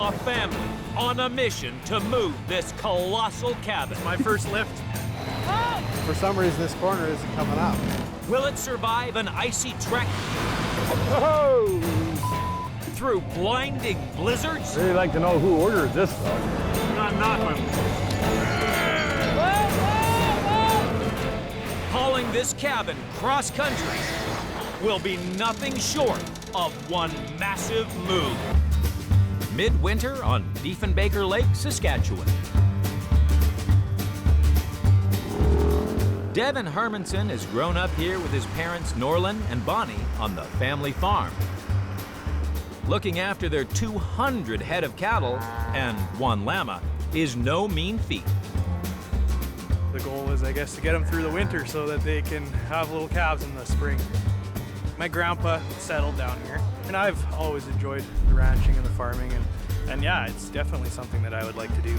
A family on a mission to move this colossal cabin. My first lift. For some reason, this corner isn't coming up. Will it survive an icy trek? Through blinding blizzards? Really like to know who ordered this stuff. Not nothing. Hauling this cabin cross-country will be nothing short of one massive move. Midwinter on Diefenbaker Lake, Saskatchewan. Devin Hermanson has grown up here with his parents Norlin and Bonnie on the family farm. Looking after their 200 head of cattle and one llama is no mean feat. The goal is, I guess, to get them through the winter so that they can have little calves in the spring. My grandpa settled down here, and I've always enjoyed the ranching and the farming, and yeah, it's definitely something that I would like to do.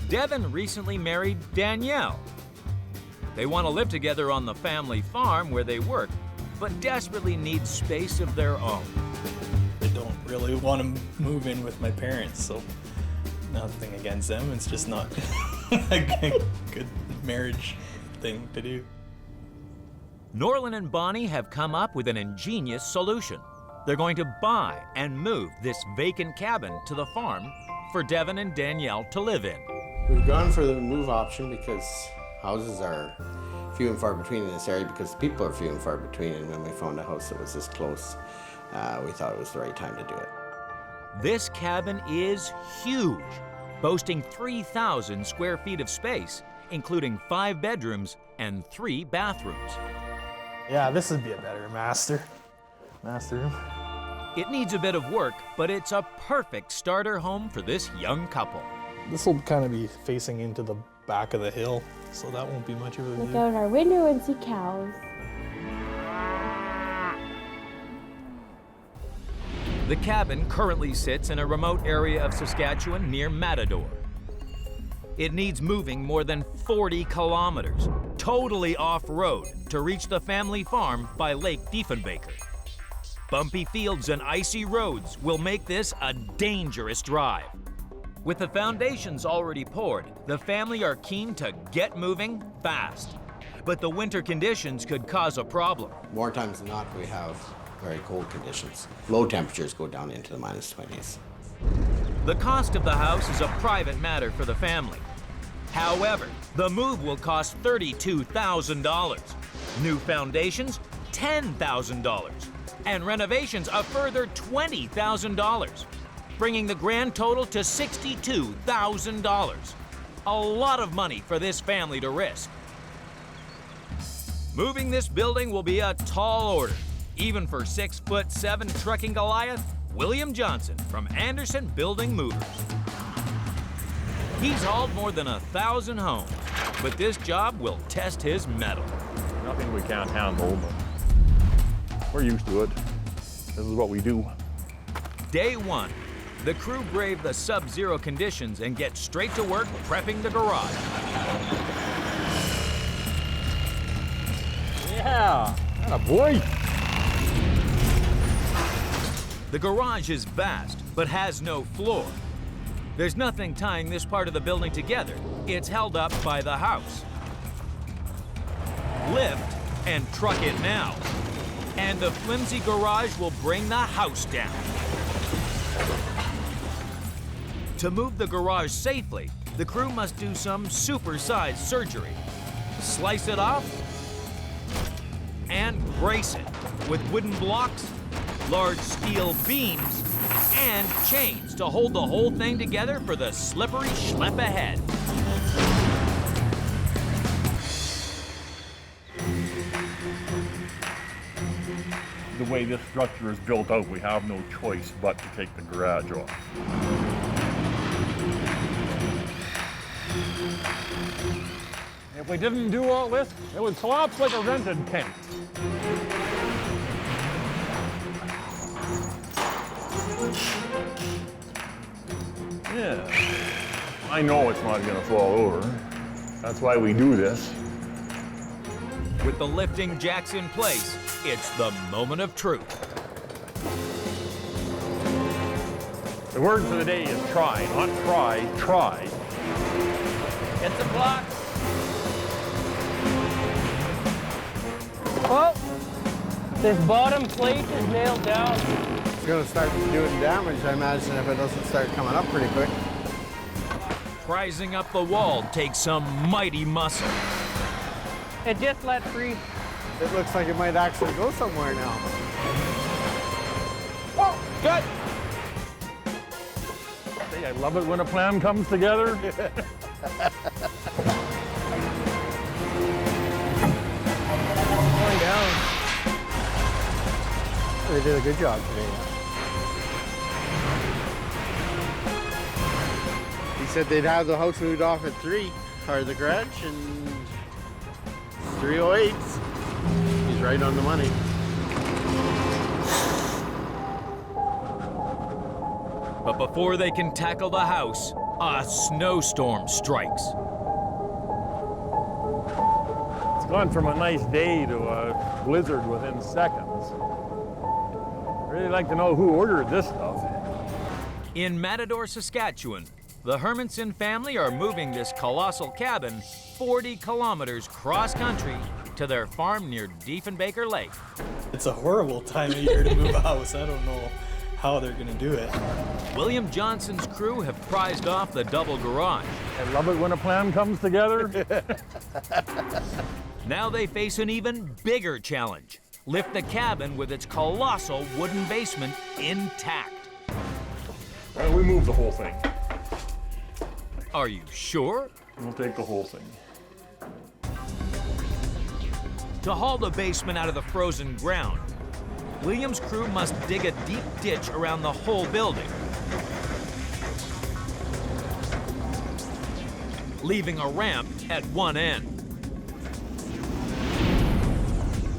Devin recently married Danielle. They want to live together on the family farm where they work, but desperately need space of their own. I don't really want to move in with my parents, so nothing against them. It's just not a good marriage thing to do. Norlin and Bonnie have come up with an ingenious solution. They're going to buy and move this vacant cabin to the farm for Devin and Danielle to live in. We've gone for the move option because houses are few and far between in this area, because people are few and far between, and when we found a house that was this close, we thought it was the right time to do it. This cabin is huge, boasting 3,000 square feet of space, including 5 bedrooms and 3 bathrooms. Yeah, this would be a better master room. It needs a bit of work, but it's a perfect starter home for this young couple. This will kind of be facing into the back of the hill, so that won't be much of a Look view. out our window and see cows. The cabin currently sits in a remote area of Saskatchewan near Matador. It needs moving more than 40 kilometers, totally off-road, to reach the family farm by Lake Diefenbaker. Bumpy fields and icy roads will make this a dangerous drive. With the foundations already poured, the family are keen to get moving fast. But the winter conditions could cause a problem. More times than not, we have very cold conditions. Low temperatures go down into the -20s. The cost of the house is a private matter for the family. However, the move will cost $32,000. New foundations, $10,000. And renovations a further $20,000. Bringing the grand total to $62,000. A lot of money for this family to risk. Moving this building will be a tall order, even for 6'7" trucking Goliath, William Johnson from Anderson Building Movers. He's hauled more than 1,000 homes, but this job will test his mettle. Nothing we can't handle, but we're used to it. This is what we do. Day 1. The crew brave the sub-zero conditions and get straight to work prepping the garage. Yeah, atta boy. The garage is vast, but has no floor. There's nothing tying this part of the building together. It's held up by the house. Lift and truck it now. And the flimsy garage will bring the house down. To move the garage safely, the crew must do some supersized surgery. Slice it off and brace it with wooden blocks, large steel beams, and chains to hold the whole thing together for the slippery schlep ahead. The way this structure is built out, we have no choice but to take the garage off. If we didn't do all this, it would collapse like a rented tent. Yeah, I know it's not gonna fall over. That's why we do this. With the lifting jacks in place, it's the moment of truth. The word for the day is try, not try, try. Get the block. Oh, this bottom plate is nailed down. It's going to start doing damage, I imagine, if it doesn't start coming up pretty quick. Prizing up the wall takes some mighty muscle. It just let free. It looks like it might actually go somewhere now. Oh, good. Hey, I love it when a plan comes together. Going down. They did a good job today. He said they'd have the house moved off at 3, or the garage, and 3:08. He's right on the money. But before they can tackle the house, a snowstorm strikes. It's gone from a nice day to a blizzard within seconds. I'd really like to know who ordered this stuff. In Matador, Saskatchewan, the Hermanson family are moving this colossal cabin 40 kilometers cross-country to their farm near Diefenbaker Lake. It's a horrible time of year to move a house. I don't know how they're gonna do it. William Johnson's crew have prized off the double garage. I love it when a plan comes together. Now they face an even bigger challenge. Lift the cabin with its colossal wooden basement intact. Well, we moved the whole thing. Are you sure? We'll take the whole thing. To haul the basement out of the frozen ground, William's crew must dig a deep ditch around the whole building, leaving a ramp at one end.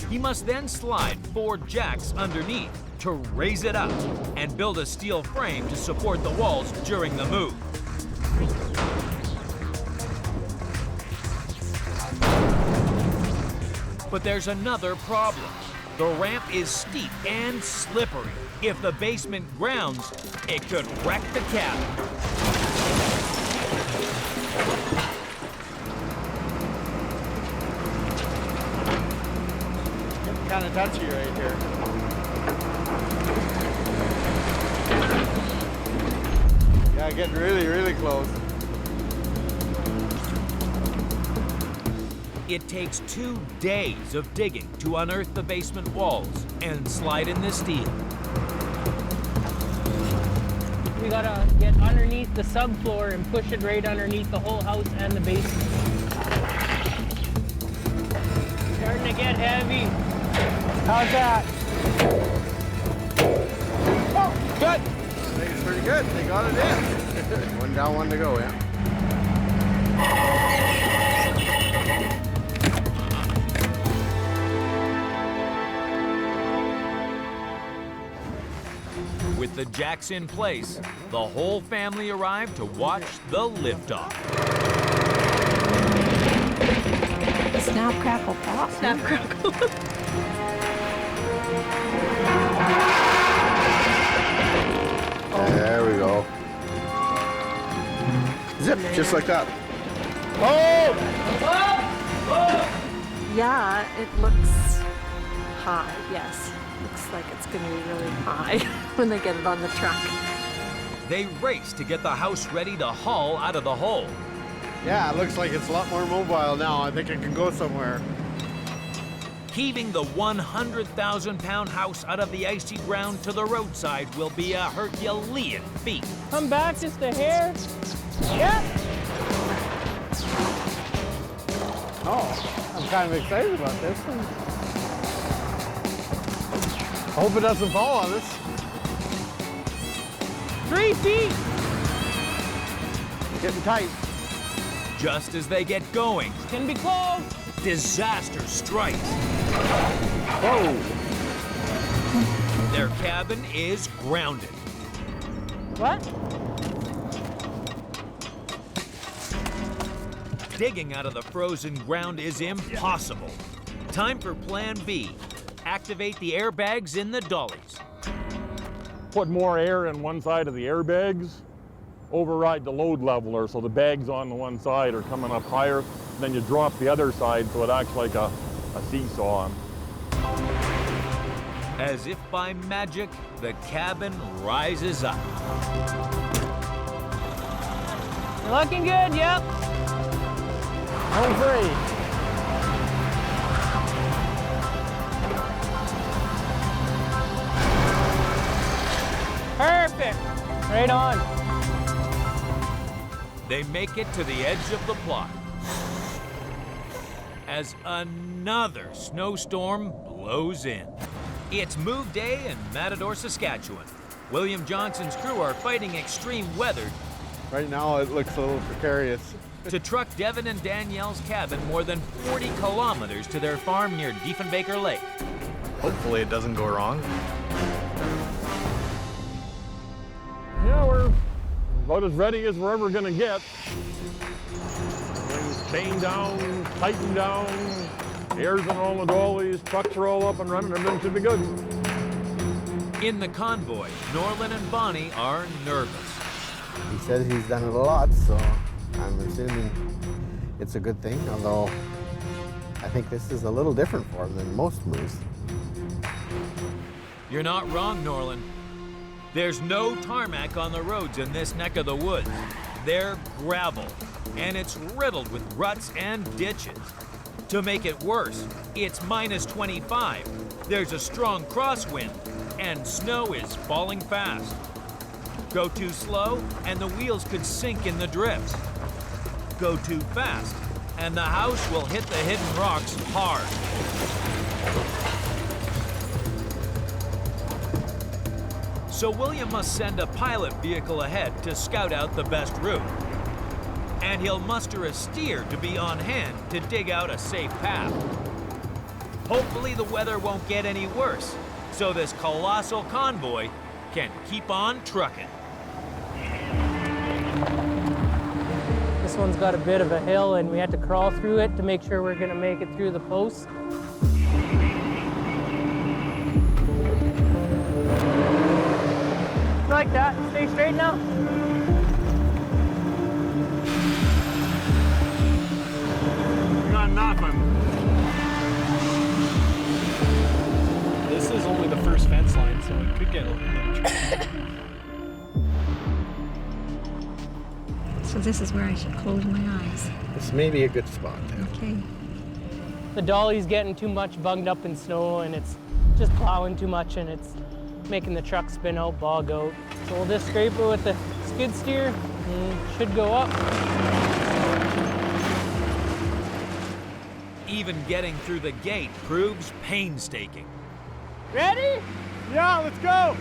He must then slide 4 jacks underneath to raise it up and build a steel frame to support the walls during the move. But there's another problem. The ramp is steep and slippery. If the basement grounds, it could wreck the cabin. It's kind of touchy right here. Yeah, getting really, really close. It takes 2 days of digging to unearth the basement walls and slide in the steel. We gotta get underneath the subfloor and push it right underneath the whole house and the basement. Starting to get heavy. How's that? Oh, good. I think it's pretty good. They got it in. One down, one to go, yeah. With the jacks in place, the whole family arrived to watch the liftoff. Snap, crackle, pop. Snap, crackle. There we go. Zip, just like that. Yeah, it looks high, yes. Looks like it's gonna be really high when they get it on the truck. They race to get the house ready to haul out of the hole. Yeah, it looks like it's a lot more mobile now. I think it can go somewhere. Heaving the 100,000-pound house out of the icy ground to the roadside will be a Herculean feat. Come back just a hair. Yep. Oh, I'm kind of excited about this one. I hope it doesn't fall on us. 3 feet. Getting tight. Just as they get going, Can be close. disaster strikes. Whoa. Their cabin is grounded. What? Digging out of the frozen ground is impossible. Time for Plan B. Activate the airbags in the dollies. put more air in one side of the airbags, override the load leveler, so the bags on the one side are coming up higher, then you drop the other side so it acts like a seesaw. As if by magic, the cabin rises up. You're looking good, yep. Home free. Perfect. Right on. They make it to the edge of the plot as another snowstorm blows in. It's move day in Matador, Saskatchewan. William Johnson's crew are fighting extreme weather. Right now it looks a little precarious. To truck Devin and Danielle's cabin more than 40 kilometers to their farm near Diefenbaker Lake. Hopefully it doesn't go wrong. Yeah, we're about as ready as we're ever gonna get. Things chained down, tightened down, air's in all the dollies, trucks are all up and running, everything should be good. In the convoy, Norlin and Bonnie are nervous. He says he's done it a lot, so I'm assuming it's a good thing, although I think this is a little different for him than most moves. You're not wrong, Norlin. There's no tarmac on the roads in this neck of the woods. They're gravel, and it's riddled with ruts and ditches. To make it worse, it's minus 25. There's a strong crosswind, and snow is falling fast. Go too slow, and the wheels could sink in the drifts. Go too fast, and the house will hit the hidden rocks hard. So William must send a pilot vehicle ahead to scout out the best route. And he'll muster a steer to be on hand to dig out a safe path. Hopefully the weather won't get any worse, so this colossal convoy can keep on trucking. This one's got a bit of a hill and we had to crawl through it to make sure we're gonna make it through the posts. Like that, stay straight now. You got nothing. This is only the first fence line, so it could get a little tricky. So this is where I should close my eyes. This may be a good spot. Okay. The dolly's getting too much bunged up in snow and it's just plowing too much and it's making the truck spin out, bog out. So we'll just scrape it with the skid steer and should go up. Even getting through the gate proves painstaking. Ready? Yeah, let's go.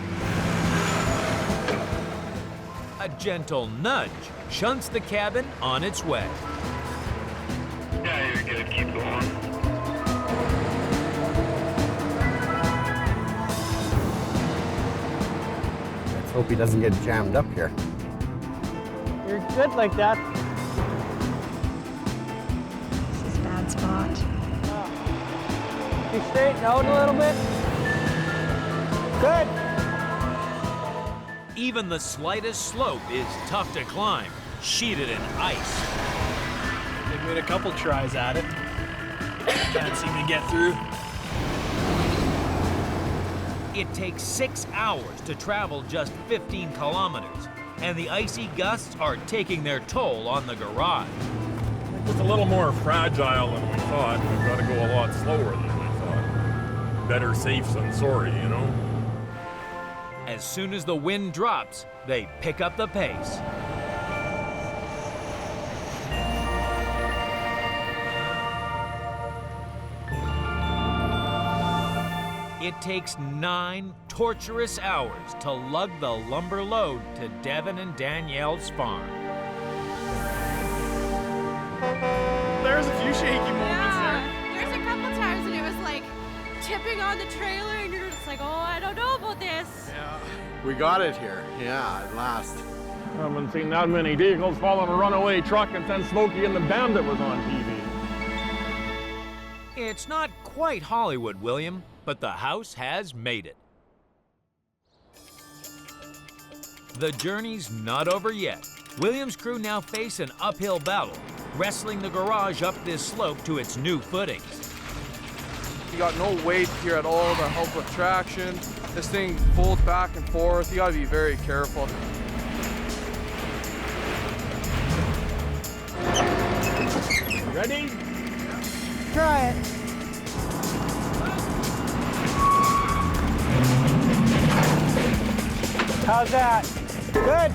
A gentle nudge shunts the cabin on its way. Yeah, you're good. Keep going. Let's hope he doesn't get jammed up here. You're good like that. This is a bad spot. You straighten out a little bit. Good. Even the slightest slope is tough to climb, sheeted in ice. They've made a couple tries at it. Can't seem to get through. It takes 6 hours to travel just 15 kilometers, and the icy gusts are taking their toll on the garage. It's a little more fragile than we thought. We've got to go a lot slower than we thought. Better safe than sorry, you know? As soon as the wind drops, they pick up the pace. It takes 9 torturous hours to lug the lumber load to Devin and Danielle's farm. There's a few shaky moments there. There's a couple times and it was like tipping on the trailer and you're just like, oh, I don't know about this. Yeah. We got it here. Yeah, at last. I haven't seen that many vehicles following a runaway truck and then Smokey and the Bandit was on TV. It's not quite Hollywood, William, but the house has made it. The journey's not over yet. Williams' crew now face an uphill battle, wrestling the garage up this slope to its new footings. You got no weight here at all to help with traction. This thing folds back and forth. You gotta be very careful. Ready? Try it. How's that? Good.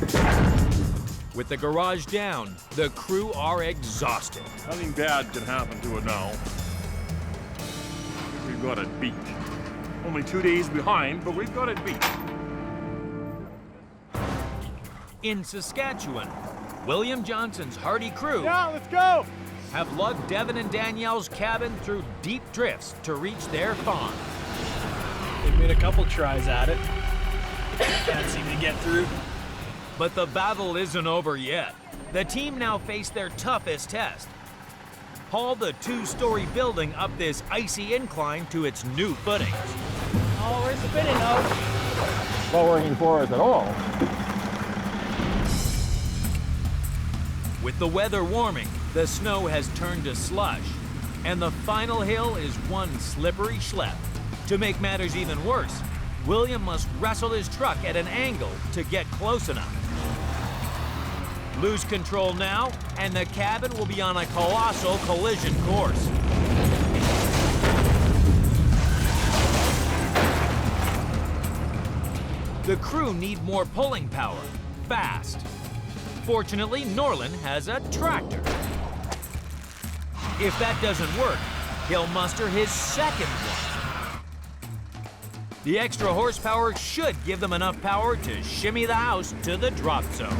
With the garage down, the crew are exhausted. Nothing bad can happen to it now. We've got it beat. Only 2 days behind, but we've got it beat. In Saskatchewan, William Johnson's hardy crew Let's go! have lugged Devin and Danielle's cabin through deep drifts to reach their farm. They've made a couple tries at it. Can't seem to get through. But the battle isn't over yet. The team now face their toughest test. Haul the 2-story building up this icy incline to its new footings. Oh, we're spinning out. Not working for us at all. With the weather warming, the snow has turned to slush, and the final hill is one slippery schlep. To make matters even worse, William must wrestle his truck at an angle to get close enough. Lose control now, and the cabin will be on a colossal collision course. The crew need more pulling power, fast. Fortunately, Norland has a tractor. If that doesn't work, he'll muster his second one. The extra horsepower should give them enough power to shimmy the house to the drop zone.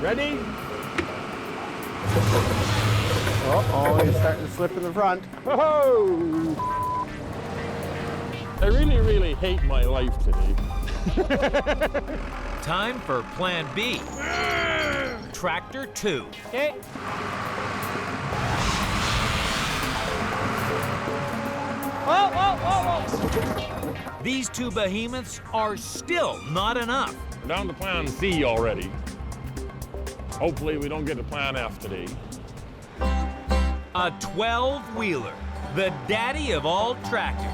Ready? Uh-oh, he's starting to slip in the front. Whoa! I really, really hate my life today. Time for Plan B. Tractor 2. Okay. Whoa, whoa, whoa, whoa. These two behemoths are still not enough. We're down to Plan C already. Hopefully we don't get to Plan F today. A 12-wheeler, the daddy of all tractors.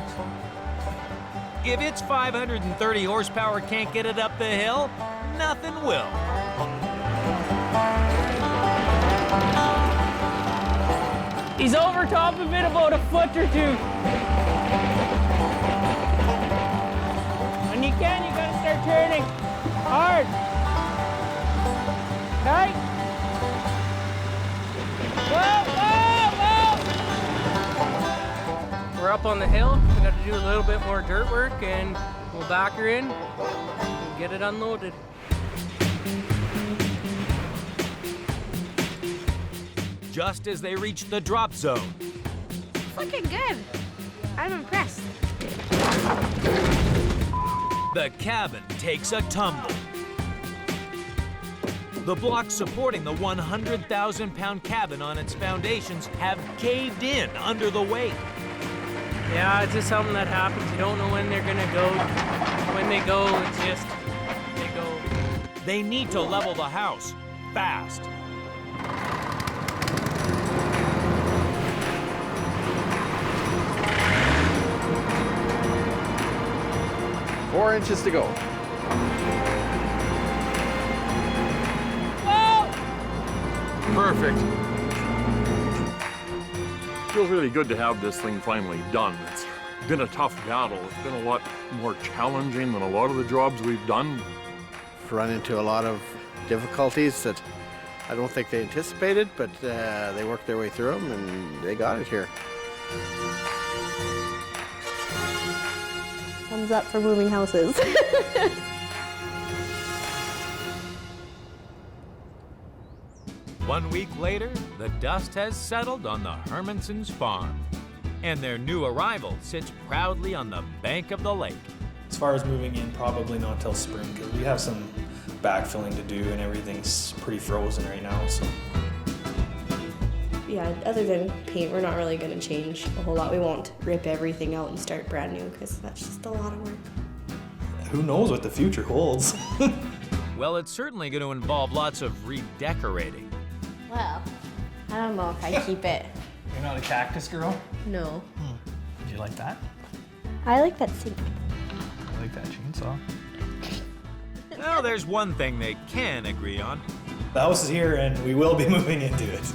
If its 530 horsepower can't get it up the hill, nothing will. He's over top of it about a foot or two. When you can, you gotta start turning hard. Okay? Whoa, whoa, whoa! We're up on the hill. We got to do a little bit more dirt work, and we'll back her in and get it unloaded. Just as they reach the drop zone, It's looking good. I'm impressed. the cabin takes a tumble. The blocks supporting the 100,000-pound cabin on its foundations have caved in under the weight. Yeah, it's just something that happens. You don't know when they're gonna go. When they go, it's just, they go. They need to level the house fast. Four inches to go. Perfect. Feels really good to have this thing finally done. It's been a tough battle. It's been a lot more challenging than a lot of the jobs we've done. Run into a lot of difficulties that I don't think they anticipated, but they worked their way through them and they got it here. Thumbs up for moving houses. One week later, the dust has settled on the Hermansons' farm, and their new arrival sits proudly on the bank of the lake. As far as moving in, probably not till spring, because we have some backfilling to do and everything's pretty frozen right now, so. Yeah, other than paint, we're not really going to change a whole lot. We won't rip everything out and start brand new because that's just a lot of work. Who knows what the future holds? Well, it's certainly going to involve lots of redecorating. Well, I don't know if I keep it. You're not a cactus girl? No. Do you like that? I like that sink. I like that chainsaw. Well, there's one thing they can agree on. The house is here and we will be moving into it.